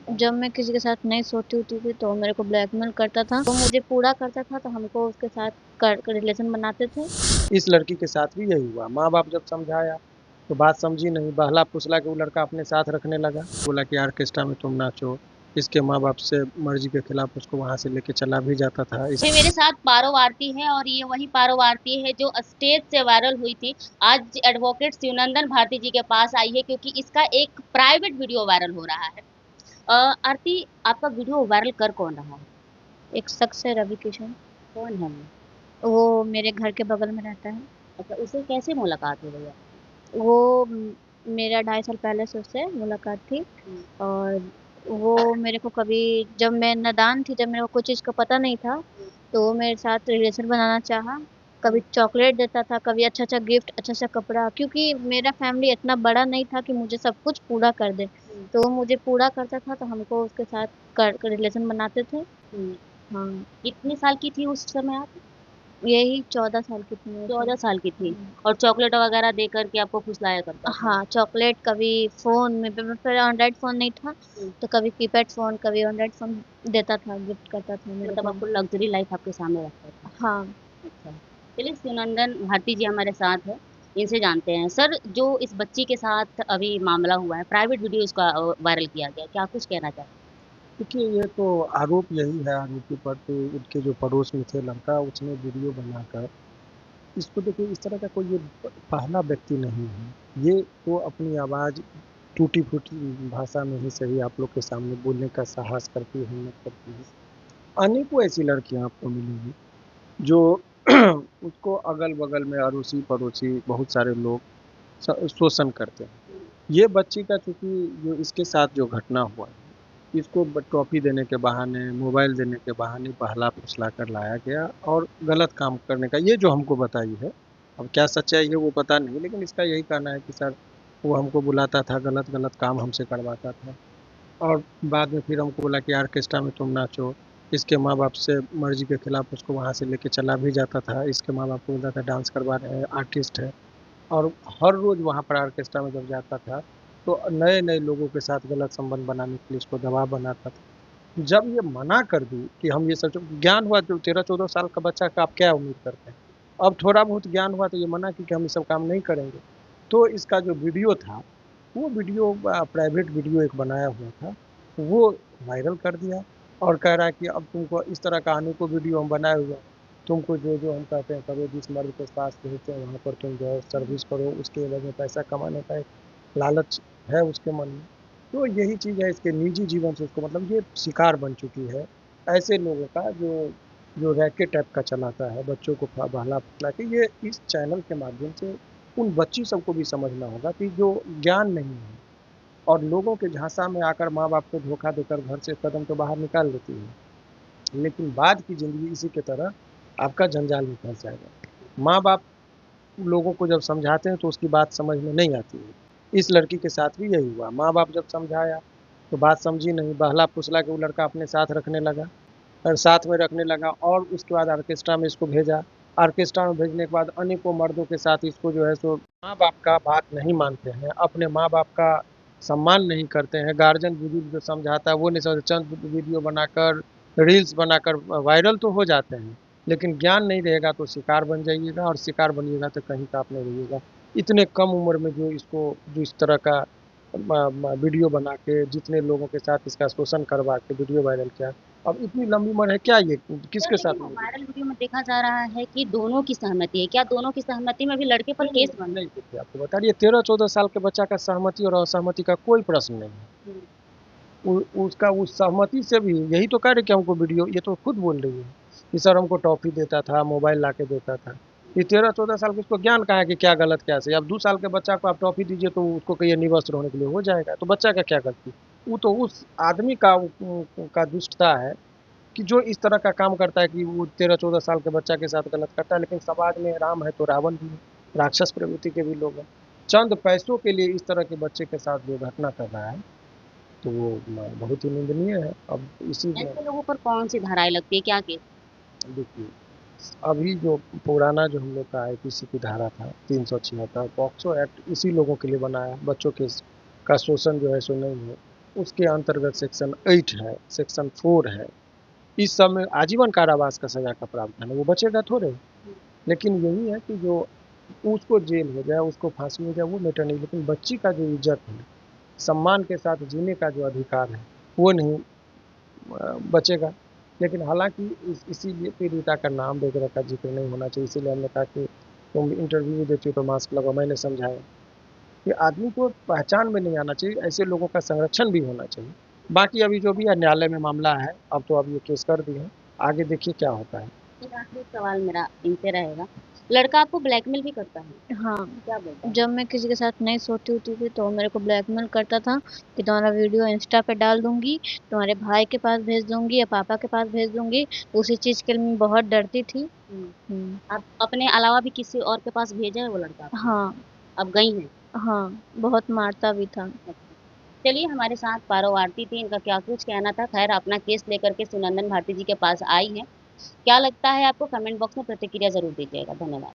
जब मैं किसी के साथ नहीं सोती होती थी तो मेरे को ब्लैकमेल करता था, वो मुझे पूरा करता था तो हमको उसके साथ रिलेशन बनाते थे। इस लड़की के साथ भी यही हुआ। माँ बाप जब समझाया तो बात समझी नहीं, बहला फुसला के वो लड़का अपने साथ रखने लगा। बोला कि ऑर्केस्ट्रा में तुम नाचो। इसके माँ बाप से मर्जी के खिलाफ उसको वहां से लेके चला भी जाता था। ये मेरे साथ पारो आरती है और ये वही पारो आरती है जो स्टेज से वायरल हुई थी। आज एडवोकेट शिवनंदन भारती जी के पास आई है क्योंकि इसका एक प्राइवेट वीडियो वायरल हो रहा है। आरती, आपका वीडियो वायरल कर कौन रहा है? एक शख्स है रवि किशन, कौन है वो? वो मेरे घर के बगल में रहता है। अच्छा, उससे कैसे मुलाकात हो गई आपकी? वो मेरा 2.5 साल पहले से उससे मुलाकात थी। हम्म, और वो मेरे को कभी, जब मैं नादान थी, जब मेरे को कुछ चीज़ का पता नहीं था, तो वो मेरे साथ रिलेशन बनाना चाहा। कभी चॉकलेट देता था, कभी अच्छा अच्छा गिफ्ट, अच्छा अच्छा कपड़ा, क्योंकि मेरा फैमिली इतना बड़ा नहीं था कि मुझे सब कुछ पूरा कर दे। हम्म, तो वो मुझे पूरा करता था तो हमको उसके साथ रिलेशन बनाते थे। हम्म। हाँ। कितने साल की थी उस समय आप? यही 14 साल की थी मैं उस 14 साल की थी। वक्त। और चॉकलेट वगैरह दे करके आपको फुसलाया करता था? हाँ, चॉकलेट, कभी फ़ोन में फिर एंड्रॉइड फ़ोन नहीं था, हम्म, तो कभी कीपैड फ़ोन, कभी एंड्रॉइड फ़ोन देता था, गिफ्ट करता था मेरे मतलब को। आपको लग्जरी लाइफ आपके सामने रखता था। हाँ। अच्छा, चलिए शिवनंदन भारती जी हमारे साथ है, इनसे जानते हैं। सर, जो इस बच्ची के साथ अभी मामला हुआ है, प्राइवेट वीडियो इसका वायरल किया गया, क्या कुछ कहना चाहेंगे? देखिए, ये तो आरोप यही है आरोपी पर, तो उनके जो पड़ोस में थे लड़का, उसने वीडियो बनाकर इसको, देखिए इस तरह का कोई ये पहला व्यक्ति नहीं है। ये तो अपनी आवाज़ टूटी फूटी भाषा में ही सही आप लोग के सामने बोलने का साहस करती है, हिम्मत करती है। अनेकों ऐसी लड़कियां आपको मिलेंगी जो उसको अगल बगल में अड़ोसी पड़ोसी बहुत सारे लोग शोषण करते हैं। ये बच्ची का, चूंकि जो इसके साथ जो घटना हुआ है, इसको ट्रॉफी देने के बहाने, मोबाइल देने के बहाने बहला फुसला कर लाया गया और गलत काम करने का, ये जो हमको बताई है। अब क्या सच्चाई है वो पता नहीं, लेकिन इसका यही कहना है कि सर वो हमको बुलाता था, गलत गलत काम हमसे करवाता था। और बाद में फिर हमको बोला कि ऑर्केस्ट्रा में तुम नाचो। इसके माँ बाप से मर्जी के खिलाफ उसको वहाँ से लेके चला भी जाता था। इसके माँ बाप को बोलता था डांस करवा रहे हैं, आर्टिस्ट है। और हर रोज़ वहाँ पर ऑर्केस्ट्रा में जब जाता था तो नए नए लोगों के साथ गलत संबंध बनाने के लिए उसको दबाव बनाता था। जब ये मना कर दी कि हम ये सब, ज्ञान हुआ जो 13-14 साल का बच्चा का, आप क्या उम्मीद करते हैं? अब थोड़ा बहुत ज्ञान हुआ तो ये मना की कि हम ये सब काम नहीं करेंगे। तो इसका जो वीडियो था, वो वीडियो प्राइवेट वीडियो एक बनाया हुआ था, वो वायरल कर दिया। और कह रहा है कि अब तुमको इस तरह का अनेकों वीडियो हम बनाए हुए हैं, तुमको जो जो हम कहते हैं करो, जिस मर्द के पास भेजते हैं वहाँ पर तुम जो है सर्विस करो, उसके एवज में पैसा कमाने का एक लालच है उसके मन में। तो यही चीज़ है, इसके निजी जीवन से उसको, मतलब ये शिकार बन चुकी है ऐसे लोगों का जो जो रैकेट टाइप का चलाता है, बच्चों को बहला फुसला के। ये इस चैनल के माध्यम से उन बच्ची सबको भी समझना होगा कि जो ज्ञान नहीं है और लोगों के झांसा में आकर माँ बाप को धोखा देकर घर से कदम तो बाहर निकाल देती है, लेकिन बाद की ज़िंदगी इसी के तरह आपका जंजाल में फंस जाएगा। माँ बाप लोगों को जब समझाते हैं तो उसकी बात समझ में नहीं आती है। इस लड़की के साथ भी यही हुआ। माँ बाप जब समझाया तो बात समझी नहीं, बहला फुसला के वो लड़का अपने साथ रखने लगा और साथ में रखने लगा, और उसके बाद ऑर्केस्ट्रा में इसको भेजा। ऑर्केस्ट्रा में भेजने के बाद अनेकों मर्दों के साथ इसको जो है सो, माँ बाप का बात नहीं मानते हैं, अपने माँ बाप का सम्मान नहीं करते हैं। गार्जियन बुजुर्ग जो समझाता है वो नहीं समझते, चंद वीडियो बनाकर रील्स बनाकर वायरल तो हो जाते हैं, लेकिन ज्ञान नहीं रहेगा तो शिकार बन जाइएगा, और शिकार बनिएगा तो कहीं का आप नहीं रहिएगा। इतने कम उम्र में जो इसको, जो इस तरह का वीडियो बना के जितने लोगों के साथ इसका शोषण करवा के वीडियो वायरल किया, अब इतनी लंबी उम्र है क्या ये, सर, किसके लेकिन साथ में? वायरल वीडियो में देखा जा रहा है कि दोनों की सहमति है। क्या दोनों की सहमति में भी लड़के पर नहीं नहीं केस बन? नहीं, देखिए आपको बता रही है, 13-14 साल के बच्चा का सहमति और असहमति का कोई प्रश्न नहीं है। हम्म, उसका उस सहमति से भी, यही तो कह रहे कि हमको वीडियो, ये तो खुद बोल रही है कि सर हमको टॉफी देता था, मोबाइल ला के देता था। ये 13-14 साल के, उसको ज्ञान कहाँ है कि क्या गलत क्या सही। अब 2 साल के बच्चा को आप टॉफी दीजिए तो उसको कहिए निवस्त्र होने के लिए हो जाएगा, तो बच्चा का क्या गलती? वो तो उस आदमी का दुष्टता है कि जो इस तरह का काम करता है, कि वो 13-14 साल के बच्चा के साथ गलत करता है। लेकिन समाज में राम है तो रावण भी है, राक्षस प्रवृत्ति के भी लोग हैं। चंद पैसों के लिए इस तरह के बच्चे के साथ जो घटना कर रहा है, तो वो बहुत ही निंदनीय है। अब इसी में ऐसे लोगों पर कौन सी धाराएं लगती है, क्या केस? देखिए, अभी जो पुराना जो हम लोग का आईपीसी की धारा था 376, पॉक्सो एक्ट इसी लोगों के लिए बनाया, बच्चों के का शोषण जो है सो नहीं है। उसके अंतर्गत सेक्शन 8 है, सेक्शन 4 है। इस सब में आजीवन कारावास का सजा का प्रावधान है, वो बचेगा थोड़े। लेकिन यही है कि जो उसको जेल हो जाए, उसको फांसी हो जाए, वो मैटर नहीं, लेकिन बच्ची का जो इज्जत है, सम्मान के साथ जीने का जो अधिकार है, वो नहीं बचेगा। लेकिन हालांकि इसीलिए पीड़िता का नाम वगैरह का जिक्र नहीं होना चाहिए, इसीलिए हमने कहा कि तुम इंटरव्यू देती हो तो मास्क लगाओ। मैंने समझाया कि आदमी को पहचान में नहीं आना चाहिए, ऐसे लोगों का संरक्षण भी होना चाहिए। बाकी अभी जो भी है न्यायालय में मामला है, अब तो अब ये केस कर दिए हैं, आगे देखिए क्या होता है। एक आखिरी सवाल मेरा इनसे रहेगा, लड़का आपको ब्लैकमेल भी करता है? हाँ, क्या बोलता है? जब मैं किसी के साथ नहीं सोती होती थी तो वो मेरे को ब्लैकमेल करता था कि तुम्हारा वीडियो इंस्टा पे डाल दूंगी, तुम्हारे भाई के पास भेज दूंगी या पापा के पास भेज दूंगी। उसी चीज के लिए मैं बहुत डरती थी। आप अपने अलावा भी किसी और के पास भेजा है वो लड़का आपने? हाँ। अब गई हैं? हाँ, बहुत मारता भी था। चलिए, हमारे साथ पारो आरती थी, इनका क्या कुछ कहना था। खैर, अपना केस लेकर के सुनंदन भारती जी के पास आई है। क्या लगता है आपको? कमेंट बॉक्स में प्रतिक्रिया जरूर दीजिएगा। धन्यवाद।